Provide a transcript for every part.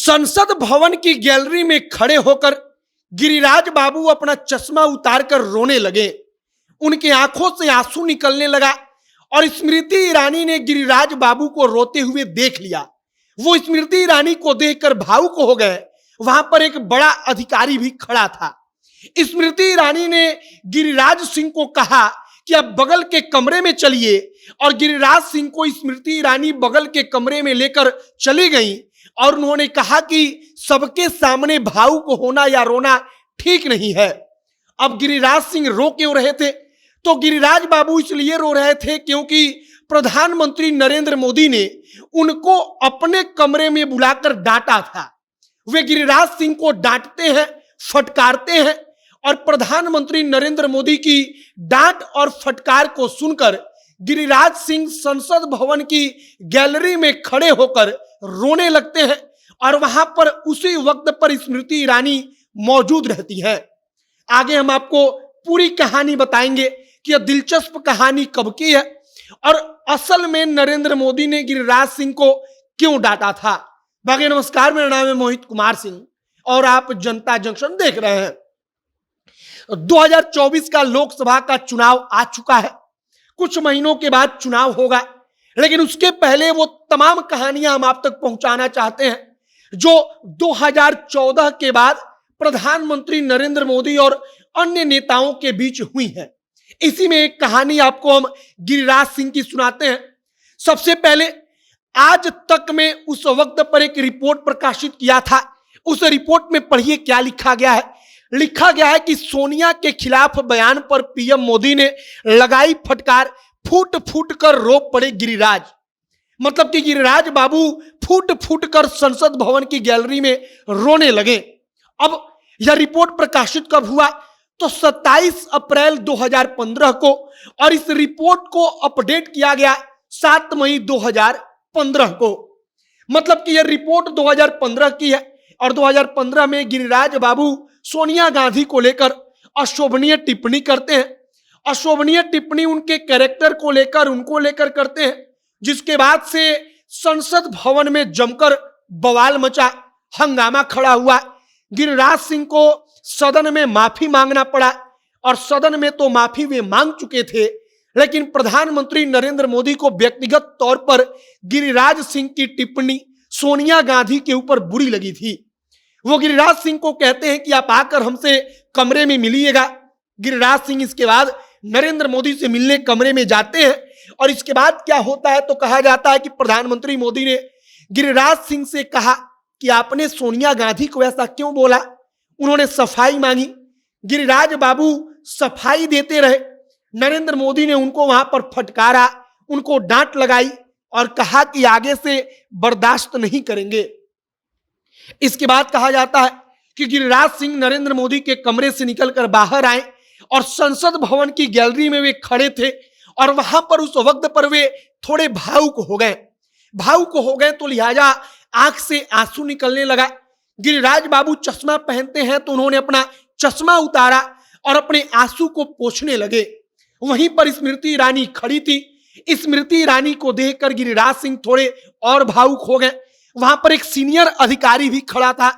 संसद भवन की गैलरी में खड़े होकर गिरिराज बाबू अपना चश्मा उतारकर रोने लगे। उनकी आंखों से आंसू निकलने लगा और स्मृति ईरानी ने गिरिराज बाबू को रोते हुए देख लिया। वो स्मृति ईरानी को देखकर भावुक हो गए। वहां पर एक बड़ा अधिकारी भी खड़ा था। स्मृति ईरानी ने गिरिराज सिंह को कहा कि आप बगल के कमरे में चलिए, और गिरिराज सिंह को स्मृति ईरानी बगल के कमरे में लेकर चली गई और उन्होंने कहा कि सबके सामने भावुक होना या रोना ठीक नहीं है। अब गिरिराज सिंह रो क्यों रहे थे? तो गिरिराज बाबू इसलिए रो रहे थे क्योंकि प्रधानमंत्री नरेंद्र मोदी ने उनको अपने कमरे में बुलाकर डांटा था। वे गिरिराज सिंह को डांटते हैं, फटकारते हैं, और प्रधानमंत्री नरेंद्र मोदी की डांट और फटकार को सुनकर गिरिराज सिंह संसद भवन की गैलरी में खड़े होकर रोने लगते हैं। और वहां पर उसी वक्त पर स्मृति ईरानी मौजूद रहती है। आगे हम आपको पूरी कहानी बताएंगे कि यह दिलचस्प कहानी कब की है और असल में नरेंद्र मोदी ने गिरिराज सिंह को क्यों डांटा था। बाकी नमस्कार, मेरा नाम है मोहित कुमार सिंह और आप जनता जंक्शन देख रहे हैं। 2024 का लोकसभा का चुनाव आ चुका है। कुछ महीनों के बाद चुनाव होगा, लेकिन उसके पहले वो तमाम कहानियां हम आप तक पहुंचाना चाहते हैं जो 2014 के बाद प्रधानमंत्री नरेंद्र मोदी और अन्य नेताओं के बीच हुई है। इसी में एक कहानी आपको हम गिरिराज सिंह की सुनाते हैं। सबसे पहले आज तक में उस वक्त पर एक रिपोर्ट प्रकाशित किया था। उस रिपोर्ट में पढ़िए क्या लिखा गया है। लिखा गया है कि सोनिया के खिलाफ बयान पर पीएम मोदी ने लगाई फटकार, फूट फूट कर रो पड़े गिरिराज। मतलब कि गिरिराज बाबू फूट फूट कर संसद भवन की गैलरी में रोने लगे। अब यह रिपोर्ट प्रकाशित कब हुआ? तो 27 अप्रैल 2015 को, और इस रिपोर्ट को अपडेट किया गया 7 मई 2015 को। मतलब कि यह रिपोर्ट 2015 की है और 2015 में गिरिराज बाबू सोनिया गांधी को लेकर अशोभनीय टिप्पणी करते हैं। अशोभनीय टिप्पणी उनके कैरेक्टर को लेकर, उनको लेकर करते हैं, जिसके बाद से संसद भवन में जमकर बवाल मचा, हंगामा खड़ा हुआ। गिरिराज सिंह को सदन में माफी मांगना पड़ा, और सदन में तो माफी वे मांग चुके थे, लेकिन प्रधानमंत्री नरेंद्र मोदी को व्यक्तिगत तौर पर गिरिराज सिंह की टिप्पणी सोनिया गांधी के ऊपर बुरी लगी थी। वो गिरिराज सिंह को कहते हैं कि आप आकर हमसे कमरे में मिलिएगा। गिरिराज सिंह इसके बाद नरेंद्र मोदी से मिलने कमरे में जाते हैं, और इसके बाद क्या होता है तो कहा जाता है कि प्रधानमंत्री मोदी ने गिरिराज सिंह से कहा कि आपने सोनिया गांधी को ऐसा क्यों बोला। उन्होंने सफाई मांगी, गिरिराज बाबू सफाई देते रहे। नरेंद्र मोदी ने उनको वहां पर फटकारा, उनको डांट लगाई और कहा कि आगे से बर्दाश्त नहीं करेंगे। इसके बाद कहा जाता है कि गिरिराज सिंह नरेंद्र मोदी के कमरे से निकलकर बाहर आए और संसद भवन की गैलरी में वे खड़े थे, और वहां पर उस वक्त पर वे थोड़े भावुक हो गए तो लिहाजा आंख से आंसू निकलने लगा। गिरिराज बाबू चश्मा पहनते हैं तो उन्होंने अपना चश्मा उतारा और अपने आंसू को पोंछने लगे। वहीं पर स्मृति ईरानी खड़ी थी। स्मृति ईरानी को देखकर गिरिराज सिंह थोड़े और भावुक हो गए। वहां पर एक सीनियर अधिकारी भी खड़ा था,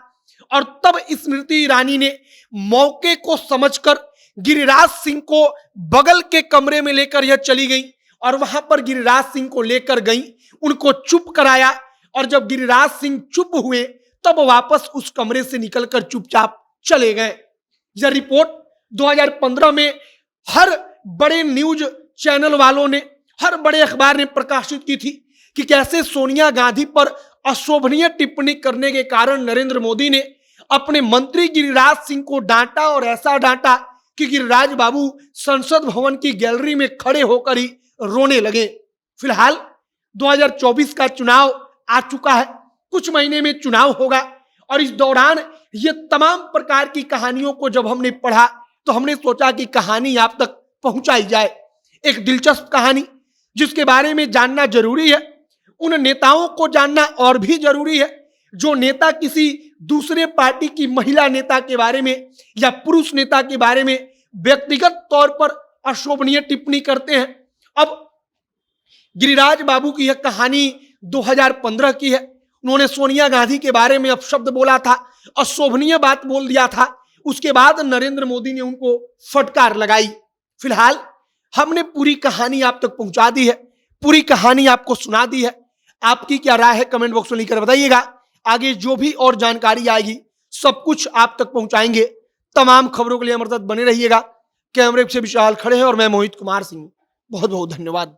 और तब स्मृति ईरानी ने मौके को समझकर गिरिराज सिंह को बगल के कमरे में लेकर यह चली गई, और वहां पर गिरिराज सिंह को लेकर गई, उनको चुप कराया, और जब गिरिराज सिंह चुप हुए तब वापस उस कमरे से निकलकर चुपचाप चले गए। यह रिपोर्ट 2015 में हर बड़े न्यूज चैनल वालों ने, हर बड़े अखबार ने प्रकाशित की थी कि कैसे सोनिया गांधी पर अशोभनीय टिप्पणी करने के कारण नरेंद्र मोदी ने अपने मंत्री गिरिराज सिंह को डांटा, और ऐसा डांटा कि गिरिराज बाबू संसद भवन की गैलरी में खड़े होकर ही रोने लगे। फिलहाल 2024 का चुनाव आ चुका है। कुछ महीने में चुनाव होगा, और इस दौरान ये तमाम प्रकार की कहानियों को जब हमने पढ़ा तो हमने सोचा कि कहानी आप तक पहुंचाई जाए। एक दिलचस्प कहानी जिसके बारे में जानना जरूरी है, उन नेताओं को जानना और भी जरूरी है जो नेता किसी दूसरे पार्टी की महिला नेता के बारे में या पुरुष नेता के बारे में व्यक्तिगत तौर पर अशोभनीय टिप्पणी करते हैं। अब गिरिराज बाबू की यह कहानी 2015 की है। उन्होंने सोनिया गांधी के बारे में अपशब्द बोला था, अशोभनीय बात बोल दिया था। उसके बाद नरेंद्र मोदी ने उनको फटकार लगाई। फिलहाल हमने पूरी कहानी आप तक पहुंचा दी है, पूरी कहानी आपको सुना दी है। आपकी क्या राय है कमेंट बॉक्स में लिखकर बताइएगा। आगे जो भी और जानकारी आएगी सब कुछ आप तक पहुंचाएंगे। तमाम खबरों के लिए हमारे साथ बने रहिएगा। कैमरे से विशाल खड़े हैं और मैं मोहित कुमार सिंह। बहुत बहुत धन्यवाद।